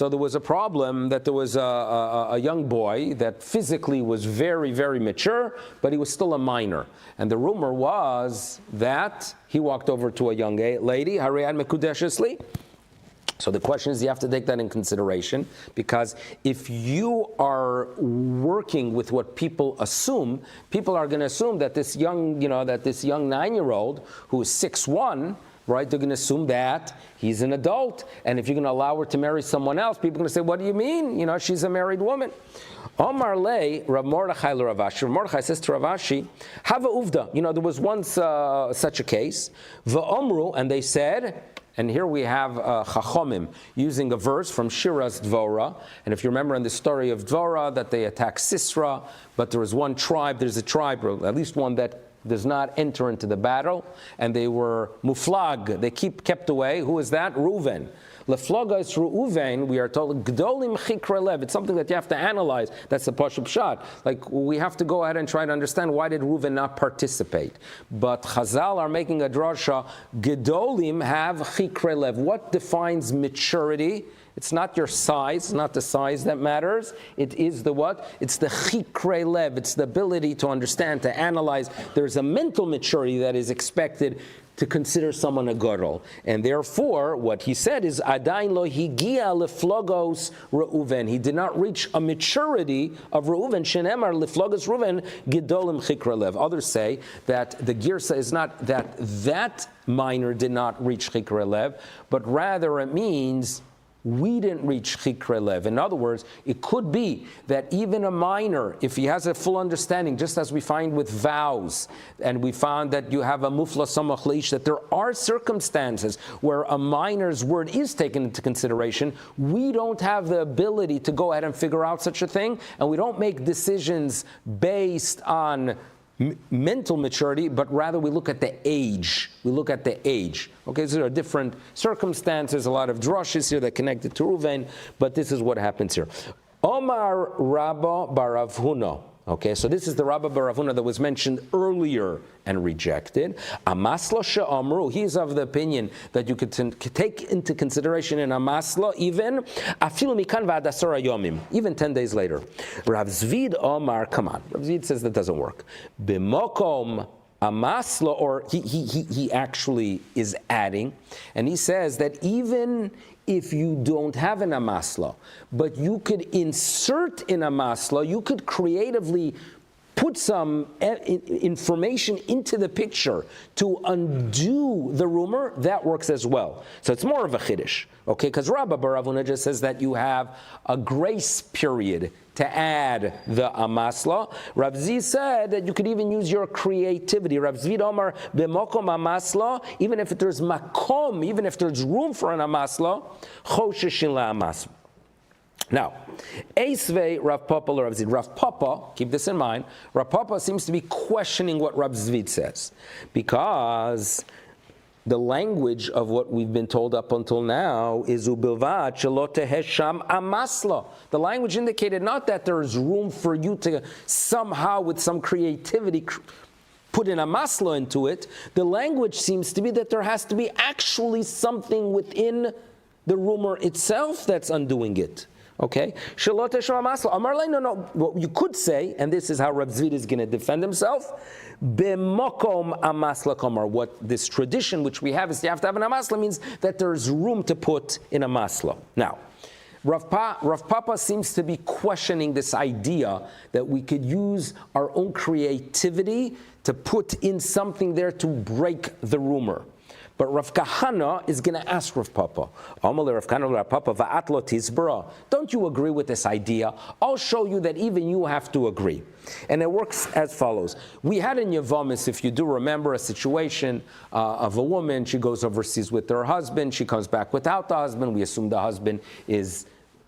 there was a problem that there was a young boy that physically was very, very mature, but he was still a minor. And the rumor was that he walked over to a young lady, Hareyad Mekudeshesli. So the question is, you have to take that in consideration, because if you are working with what people assume, people are going to assume that this young 9-year-old who is 6'1", right? They're going to assume that he's an adult, and if you're going to allow her to marry someone else, people are going to say, "What do you mean? She's a married woman." Omar lei Rav Mordechai l'Ravashi. Rav Mordechai says to Ravashi, "Hava uvda." There was once such a case. V'omru, and they said, And here we have Chachomim using a verse from Shira's Dvorah. And if you remember in the story of Dvorah that they attacked Sisera, but there was one tribe, there's a tribe, or at least one that does not enter into the battle, and they were muflag, they kept away. Who is that? Reuven. Lefloga is Reuven, we are told, Gdolim Chikra Lev. It's something that you have to analyze. That's the Pashup Shot. Like, we have to go ahead and try to understand why did Reuven not participate. But Chazal are making a drasha, Gdolim have Chikra Lev. What defines maturity? It's not your size, not the size that matters. It is the what? It's the chikre lev. It's the ability to understand, to analyze. There's a mental maturity that is expected to consider someone a gadol. And therefore, what he said is, Adain lo higia leflogos Reuven. He did not reach a maturity of Reuven. Shenemar leflogos Reuven gedolim chikre lev. Others say that the girsa is not that minor did not reach chikre lev, but rather it means we didn't reach Chikre Lev. In other words, it could be that even a minor, if he has a full understanding, just as we find with vows, and we found that you have a mufla samach leish, that there are circumstances where a minor's word is taken into consideration, we don't have the ability to go ahead and figure out such a thing, and we don't make decisions based on mental maturity, but rather we look at the age. We look at the age. Okay, so there are different circumstances, a lot of drushes here that connected to Reuven, but this is what happens here. Omar Rabba Barav Huna. Okay, so this is the Rabba Barav Huna that was mentioned earlier and rejected. Amasla she'amru, he is of the opinion that you could take into consideration in Amasla even afilu mikan v'adasara yomim, even 10 days later. Rav Zvid Omar, come on, Rav Zvid says that doesn't work. B'mokom Amasla, or he actually is adding, and he says that even if you don't have an amasla, but you could insert in a masla, you could creatively put some information into the picture to undo the rumor, that works as well. So it's more of a chiddush, okay? Because Rabbi Barav Huna just says that you have a grace period to add the amasla. Rav Zvi said that you could even use your creativity. Rav Zvi Omar b'mokom amasla, even if there's makom, even if there's room for an amasla, choshishin la'amasla. Now, Eisvei Rav Papa or Rav Zvid. Rav Papa, keep this in mind, Rav Papa seems to be questioning what Rav Zvid says, because the language of what we've been told up until now is ubilvat shelo tehesham amasla. The language indicated not that there is room for you to somehow, with some creativity, put in a masla into it. The language seems to be that there has to be actually something within the rumor itself that's undoing it. Okay? Shelo tehesham amasla. Amar no. What you could say, and this is how Rav Zvid is going to defend himself, b'mokom amasla kamar. What this tradition which we have is you have to have an amasla means that there's room to put in a masla. Now, Rav Papa seems to be questioning this idea that we could use our own creativity to put in something there to break the rumor. But Rav Kahana is going to ask Rav Papa, don't you agree with this idea? I'll show you that even you have to agree. And it works as follows. We had in Yevamis, if you do remember, a situation of a woman. She goes overseas with her husband. She comes back without the husband. We assume the husband is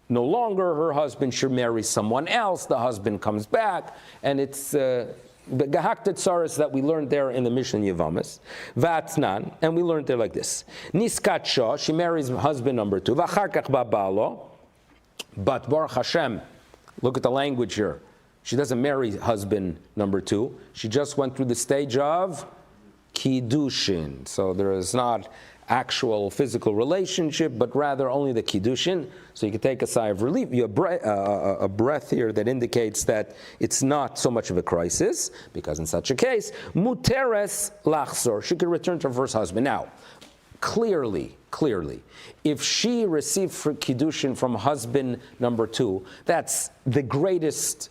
no longer her husband. She marries someone else. The husband comes back. And it's the Gahakta Tsaris that we learned there in the Mishnah Yevamis, Vatznan, and we learned there like this. Niskat Shah, she marries husband number 2, Vacharkach Babalo, but Baruch Hashem, look at the language here. She doesn't marry husband number 2. She just went through the stage of Kiddushin. So there is not actual physical relationship, but rather only the Kiddushin. So you can take a sigh of relief, a breath here that indicates that it's not so much of a crisis, because in such a case, Muteres Lachzor, she could return to her first husband. Now, clearly, if she received for Kiddushin from husband number 2, that's the greatest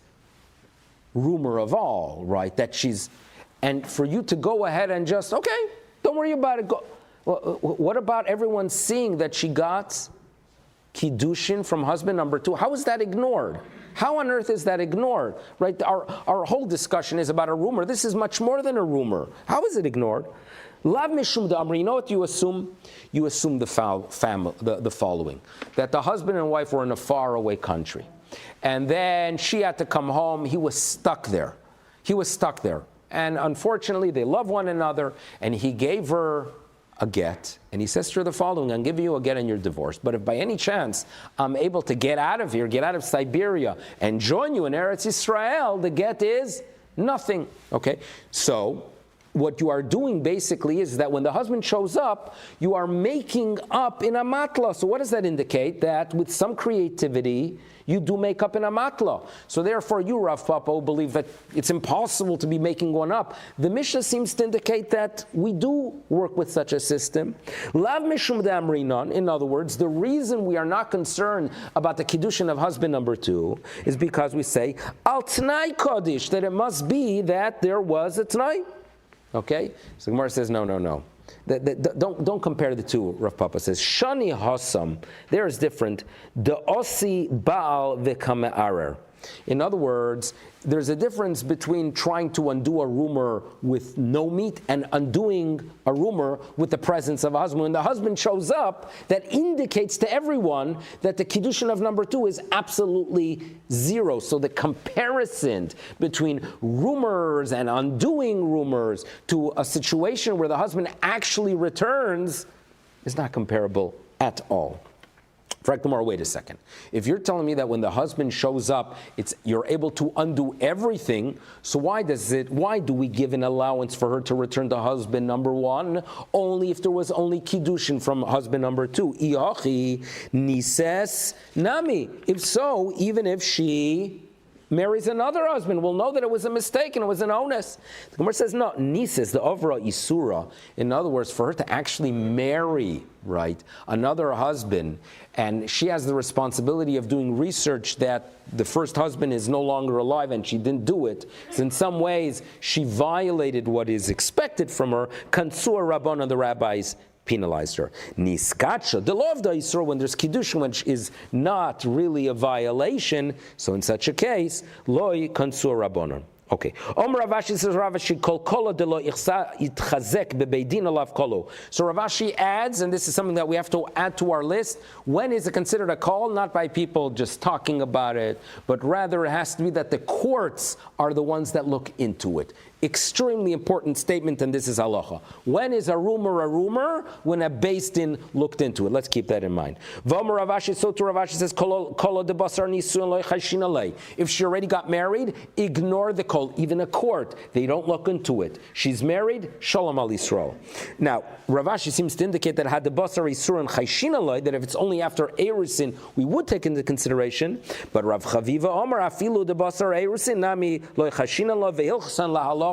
rumor of all, right? That she's, and for you to go ahead and just, okay, don't worry about it, go. Well, what about everyone seeing that she got Kiddushin from husband number 2? How is that ignored? How on earth is that ignored? Right? Our whole discussion is about a rumor. This is much more than a rumor. How is it ignored? Lav mishum da'amri. You know what you assume? You assume the following: that the husband and wife were in a faraway country, and then she had to come home. He was stuck there. And unfortunately, they love one another, and he gave her a get, and he says to her the following: I'm giving you a get and you're divorced. But if by any chance I'm able to get out of here, get out of Siberia, and join you in Eretz Yisrael, the get is nothing. Okay? So, what you are doing basically is that when the husband shows up, you are making up in a matla. So what does that indicate? That with some creativity, you do make up in a matla. So therefore, you, Rav Papa, believe that it's impossible to be making one up. The Mishnah seems to indicate that we do work with such a system. Lav mishum de'amrinan. In other words, the reason we are not concerned about the kiddushin of husband number 2 is because we say al t'nai kodesh, that it must be that there was a t'nai. Okay? So Gemara says, no. Don't compare the two, Rav Papa says. Shani Hasam, there is different. The Osi Baal v'kame'arer. In other words, there's a difference between trying to undo a rumor with no meat and undoing a rumor with the presence of a husband. When the husband shows up, that indicates to everyone that the kiddushin of number 2 is absolutely zero. So the comparison between rumors and undoing rumors to a situation where the husband actually returns is not comparable at all. Gemara, wait a second. If you're telling me that when the husband shows up, you're able to undo everything, so why do we give an allowance for her to return to husband number 1 only if there was only kiddushin from husband number 2? Iachi nises nami. If so, even if she marries another husband, we'll know that it was a mistake and it was an onus. The Gemara says, no, nises, the ovra isura. In other words, for her to actually marry, right, another husband, and she has the responsibility of doing research that the first husband is no longer alive and she didn't do it. So in some ways, she violated what is expected from her. Kansur Rabbana, the rabbis penalized her. Niskacha, the law of the Yisrael, when there's kiddushin, which is not really a violation, so in such a case, loy kansur rabbanon. Okay. Ravashi says, Ravashi kol kolo de lo itchazek bebeidin alav kolo. So Ravashi adds, and this is something that we have to add to our list, when is it considered a call? Not by people just talking about it, but rather it has to be that the courts are the ones that look into it. Extremely important statement, and this is halacha. When is a rumor? When a Bais Din looked into it. Let's keep that in mind. V'omer Ravashi, so to Ravashi says, kolo de basar nisun lo chashin alei. If she already got married, ignore the kol. Even a court, they don't look into it. She's married, shalom al Yisrael. Now, Ravashi seems to indicate that had the basar isur and chashin alei, that if it's only after erusin, we would take into consideration. But Rav Chaviva Omer afilu de basar erusin nami lo chashin alei ve'ilchsan lahalach.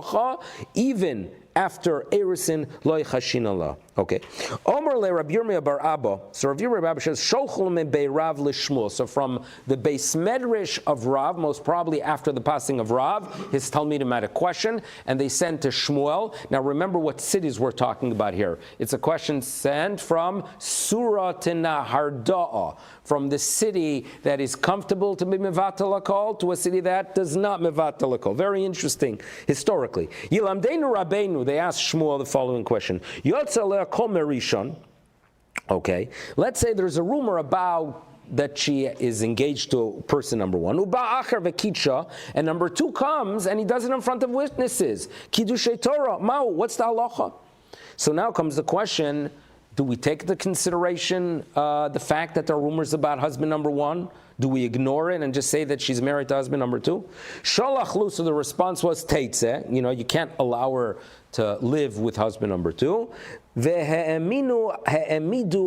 Even after Erusin loy chashin. Okay. Omer le Rabbi Yirmiya bar Abba. So Rabbi Yirmiya bar Abba says Sholchul me bei Rav l'Shmuel. So from the Bais Midrash of Rav, most probably after the passing of Rav, his Talmudim had a question, and they sent to Shmuel. Now remember what cities we're talking about here. It's a question sent from Surah Tina Harda'a, from the city that is comfortable to be mevatel hakol to a city that does not mevatel hakol. Very interesting historically. Yilamdeinu Rabbeinu. They asked Shmuel the following question. Okay, let's say there's a rumor about that she is engaged to person number 1. And number 2 comes and he does it in front of witnesses. Kiddushay Torah. Ma'u, what's the halacha? So now comes the question, do we take into consideration the fact that there are rumors about husband number 1? Do we ignore it and just say that she's married to husband number 2? Shalach lu, so the response was teitzeh. You can't allow her to live with husband number 2. Ve'emidu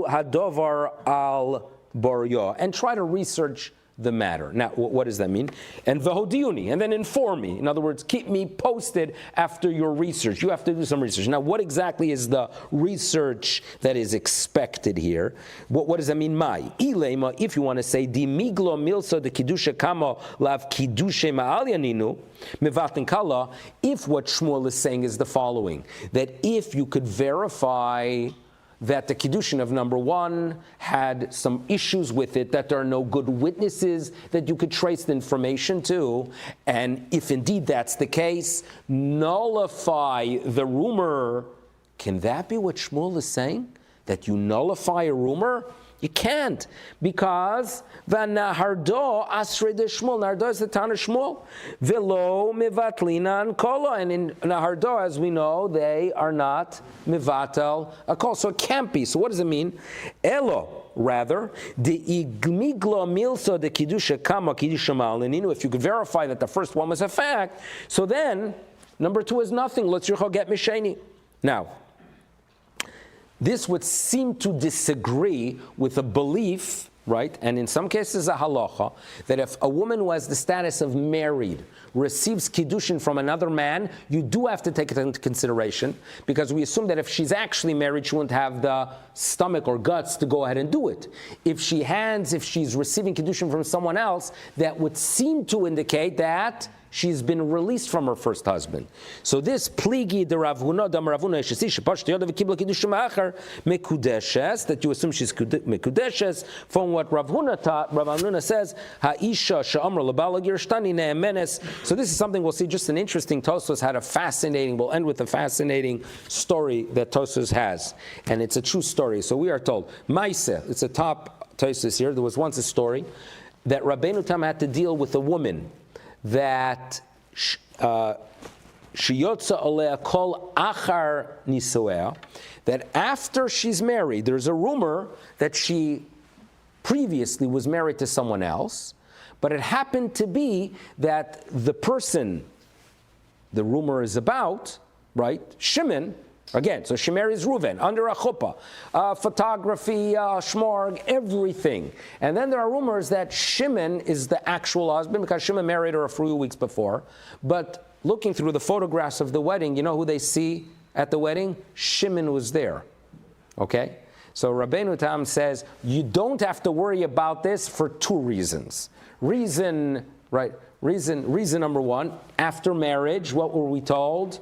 hadovar al boryo, and try to research the matter. Now, what does that mean? And v'hodiuni, and then inform me. In other words, keep me posted after your research. You have to do some research. Now, what exactly is the research that is expected here? What does that mean? Mai ilema, if you want to say di miglo milsa de kiddusha kama lav kiddushe ma'al yaninu mevatin kala. If what Shmuel is saying is the following, that if you could verify that the kiddushin of number 1 had some issues with it, that there are no good witnesses that you could trace the information to, and if indeed that's the case, nullify the rumor Can that be what Shmuel is saying? That you nullify a rumor? You can't, because v'nahardo asre de Shmuel. Nahardo is the town of Shmuel. Velo mivatlinan kolo, and in Nahardo, as we know, they are not mivatel a kol. So it can't be. So what does it mean? Elo, rather, the igmiglo milso de kiddusha kama kiddusha ma'aleninu. If you could verify that the first one was a fact, so then number 2 is nothing. Let's get misheni. Now, this would seem to disagree with a belief, right, and in some cases a halacha, that if a woman who has the status of married receives kiddushin from another man, you do have to take it into consideration, because we assume that if she's actually married, she won't have the stomach or guts to go ahead and do it. If she's receiving kiddushin from someone else, that would seem to indicate that she's been released from her first husband. So this pligi de Rav Huna dam Rav Huna shesi shepash yodav kibla kiddush ma'achar mekudeshes, that you assume she's mekudeshes from what Rav Huna taught. Rav Huna says ha'isha she'amra lebala girshtani ne'emenes. So this is something we'll see. Just an interesting. Tosfos had a fascinating. We'll end with a fascinating story that Tosfos has, and it's a true story. So we are told Maiseh. It's a top Tosfos here. There was once a story that Rabbeinu Tam had to deal with a woman that sheyotza alea kol achar nisuea, that after she's married, there's a rumor that she previously was married to someone else, but it happened to be that the person the rumor is about, right, Shimon, again, so she marries Reuven under a chuppah, photography, shmorg, everything. And then there are rumors that Shimon is the actual husband because Shimon married her a few weeks before. But looking through the photographs of the wedding, you know who they see at the wedding? Shimon was there. Okay? So Rabbeinu Tam says, you don't have to worry about this for 2 reasons. Reason number 1, after marriage, what were we told?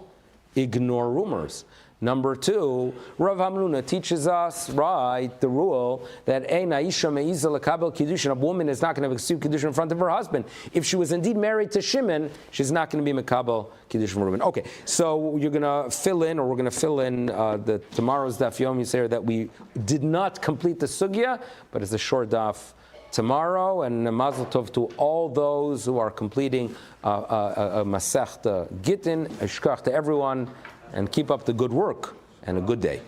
Ignore rumors. Number 2, Rav Hamnuna teaches us, right, the rule that a woman is not going to receive kiddushin in front of her husband. If she was indeed married to Shimon, she's not going to be mekabel kiddushin from Reuben. Okay, so you're going to fill in, or we're going to fill in the tomorrow's Daf Yomi say that we did not complete the sugya, but it's a short daf tomorrow, and mazel tov to all those who are completing a masechta Gittin. Eshkach to everyone, and keep up the good work, and a good day.